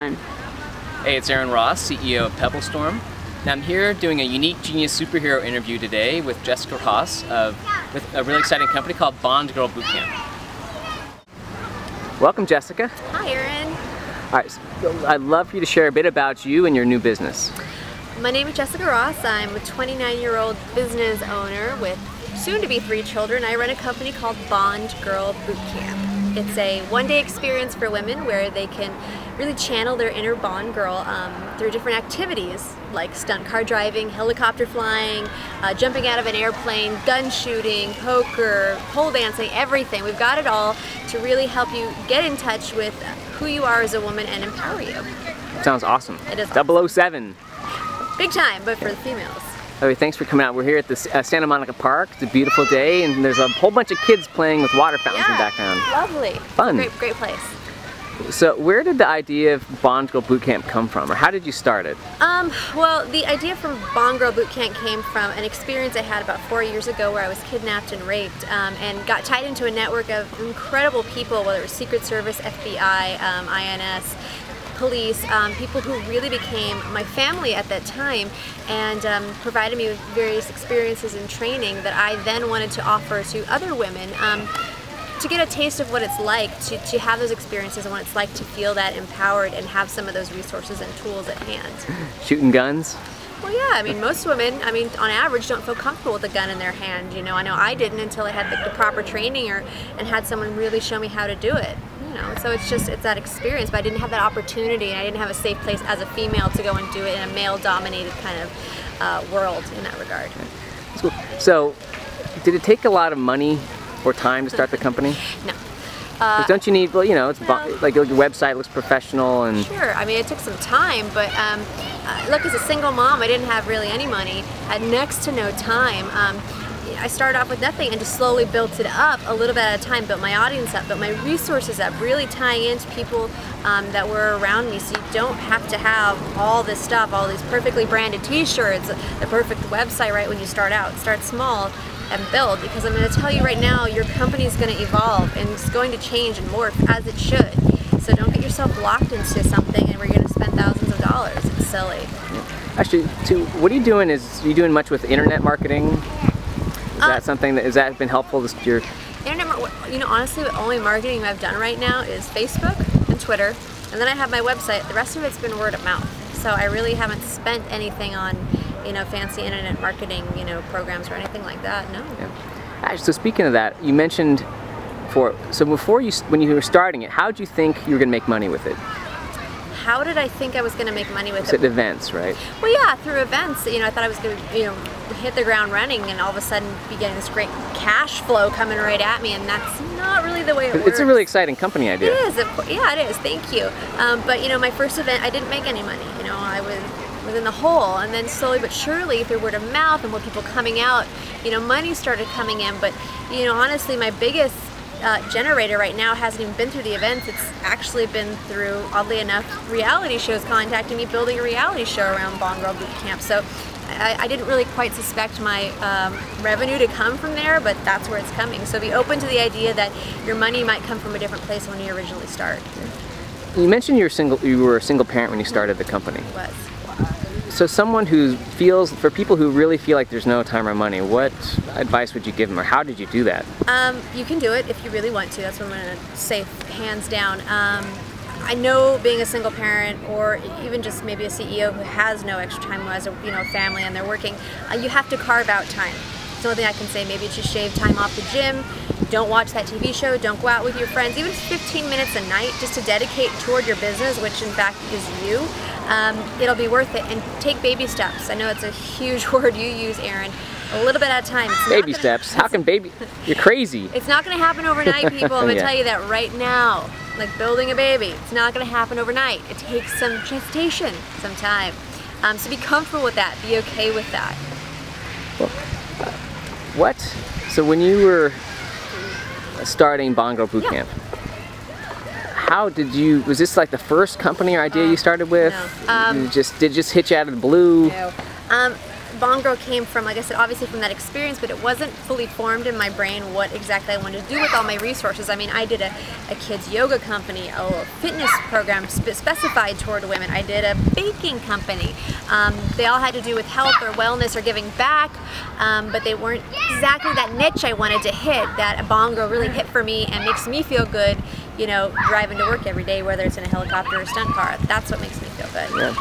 Hey, it's Aaron Ross, CEO of Pebblestorm. Now I'm here doing a unique genius superhero interview today with Jessica Ross with a really exciting company called Bond Girl Bootcamp. Welcome, Jessica. Hi, Aaron. All right, so I'd love for you to share a bit about you and your new business. My name is Jessica Ross. I'm a 29-year-old business owner with soon-to-be 3 children. I run a company called Bond Girl Bootcamp. It's a one-day experience for women where they can really channel their inner Bond girl through different activities like stunt car driving, helicopter flying, jumping out of an airplane, gun shooting, poker, pole dancing, everything. We've got it all to really help you get in touch with who you are as a woman and empower you. Sounds awesome. It is 007. Big time, but for the females. Okay, thanks for coming out. We're here at the Santa Monica Park. It's a beautiful day, and there's a whole bunch of kids playing with water fountains in the background. Lovely. Fun. Great place. So where did the idea of Bond Girl Bootcamp come from, or how did you start it? Well, the idea from Bond Girl Bootcamp came from an experience I had about 4 years ago where I was kidnapped and raped and got tied into a network of incredible people, whether it was Secret Service, FBI, INS, police, people who really became my family at that time and provided me with various experiences and training that I then wanted to offer to other women to get a taste of what it's like to have those experiences and what it's like to feel that empowered and have some of those resources and tools at hand. Shooting guns? Well, yeah, I mean, most women, on average, don't feel comfortable with a gun in their hand. You know, I know I didn't until I had the proper training and had someone really show me how to do it. You know, so it's that experience, but I didn't have that opportunity, and I didn't have a safe place as a female to go and do it in a male-dominated kind of world in that regard. That's cool. So, did it take a lot of money or time to start the company? No. Don't you need, well, you know, it's no. like your website looks professional and... Sure, I mean, it took some time, but look, as a single mom, I didn't have really any money, had next to no time. I started off with nothing and just slowly built it up a little bit at a time, built my audience up, built my resources up, really tying into people that were around me, so you don't have to have all this stuff, all these perfectly branded t-shirts, the perfect website right when you start out. Start small and build, because I'm going to tell you right now, your company is going to evolve and it's going to change and morph as it should. So don't get yourself locked into something and we're going to spend thousands of dollars. It's silly. Actually, what are you doing? Are you doing much with internet marketing? Is that something that, has that been helpful? You know, honestly, the only marketing I've done right now is Facebook and Twitter, and then I have my website. The rest of it's been word of mouth. So I really haven't spent anything on, you know, fancy internet marketing, you know, programs or anything like that. No. Yeah. Actually, so speaking of that, you mentioned when you were starting it, how did you think you were going to make money with it? How did I think I was going to make money with it? At events, right? Well, yeah, through events. You know, I thought I was going to, you know, hit the ground running and all of a sudden be getting this great cash flow coming right at me, and that's not really the way it works. It's a really exciting company idea. It is, of course. Yeah, it is. Thank you. But you know, my first event, I didn't make any money. You know, I was in the hole, and then slowly but surely, through word of mouth and more people coming out, you know, money started coming in. But you know, honestly, my biggest generator right now hasn't even been through the events. It's actually been through, oddly enough, reality shows contacting me, building a reality show around Bond Girl Bootcamp. So I didn't really quite suspect my revenue to come from there, but that's where it's coming. So be open to the idea that your money might come from a different place when you originally start. You mentioned you were a single parent when you started the company. I was. So someone who feels, for people who really feel like there's no time or money, what advice would you give them, or how did you do that? You can do it if you really want to. That's what I'm going to say, hands down. I know being a single parent, or even just maybe a CEO who has no extra time, who has a family and they're working, you have to carve out time. It's the only thing I can say. Maybe it's just shave time off the gym, don't watch that TV show, don't go out with your friends, even 15 minutes a night just to dedicate toward your business, which in fact is you. It'll be worth it, and take baby steps. I know it's a huge word you use, Aaron. A little bit at a time. Baby steps? How can baby? You're crazy. It's not going to happen overnight, people. I'm going to tell you that right now. Like building a baby, it's not going to happen overnight. It takes some gestation, some time. So be comfortable with that. Be okay with that. Well, so when you were starting Bond Girl Bootcamp, was this like the first company or idea you started with? No. Did it just hit you out of the blue? No. Bond Girl came from, like I said, obviously from that experience, but it wasn't fully formed in my brain what exactly I wanted to do with all my resources. I mean, I did a kids yoga company, a fitness program specified toward women. I did a baking company. They all had to do with health or wellness or giving back, but they weren't exactly that niche I wanted to hit, that a Bond Girl really hit for me and makes me feel good, you know, driving to work every day, whether it's in a helicopter or a stunt car. That's what makes me feel good. Yeah.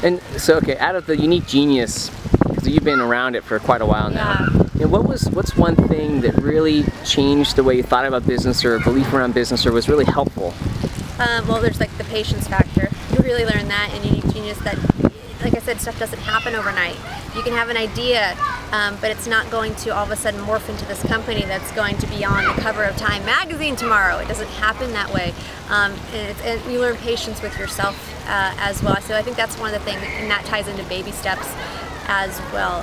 And so, okay, out of the unique genius, because you've been around it for quite a while now, you know, what's one thing that really changed the way you thought about business or belief around business, or was really helpful? Well, there's like the patience factor. You really learn that in Unique Genius, that, like I said, stuff doesn't happen overnight. You can have an idea, but it's not going to all of a sudden morph into this company that's going to be on the cover of Time magazine tomorrow. It doesn't happen that way. And you learn patience with yourself as well. So I think that's one of the things, and that ties into baby steps as well.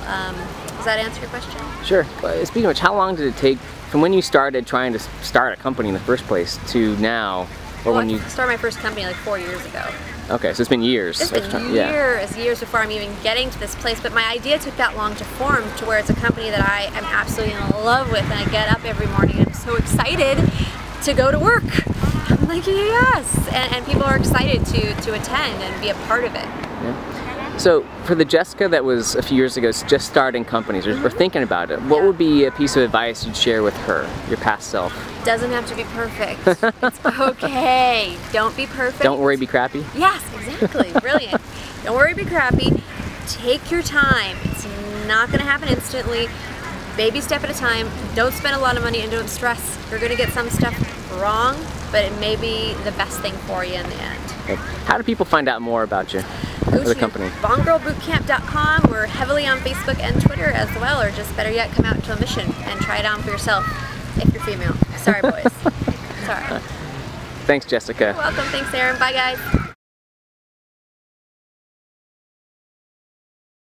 Does that answer your question? Sure. Speaking of which, how long did it take from when you started trying to start a company in the first place to now? Or when I you started my first company like 4 years ago. Okay, so it's been years. It's been years before I'm even getting to this place, but my idea took that long to form to where it's a company that I am absolutely in love with, and I get up every morning and I'm so excited to go to work. I'm like, yes, and people are excited to attend and be a part of it. Yeah. So for the Jessica that was a few years ago just starting companies or thinking about it, what would be a piece of advice you'd share with her, your past self? Doesn't have to be perfect. It's okay. Don't be perfect. Don't worry, be crappy? Yes, exactly. Brilliant. Don't worry, be crappy. Take your time. It's not going to happen instantly. Baby step at a time. Don't spend a lot of money and don't stress. You're going to get some stuff wrong, but it may be the best thing for you in the end. Okay. How do people find out more about you? Go the to company. BondGirlBootcamp.com. We're heavily on Facebook and Twitter as well, or just better yet, come out to a mission and try it on for yourself if you're female. Sorry, boys. Sorry. Thanks, Jessica. You're welcome. Thanks, Aaron. Bye, guys.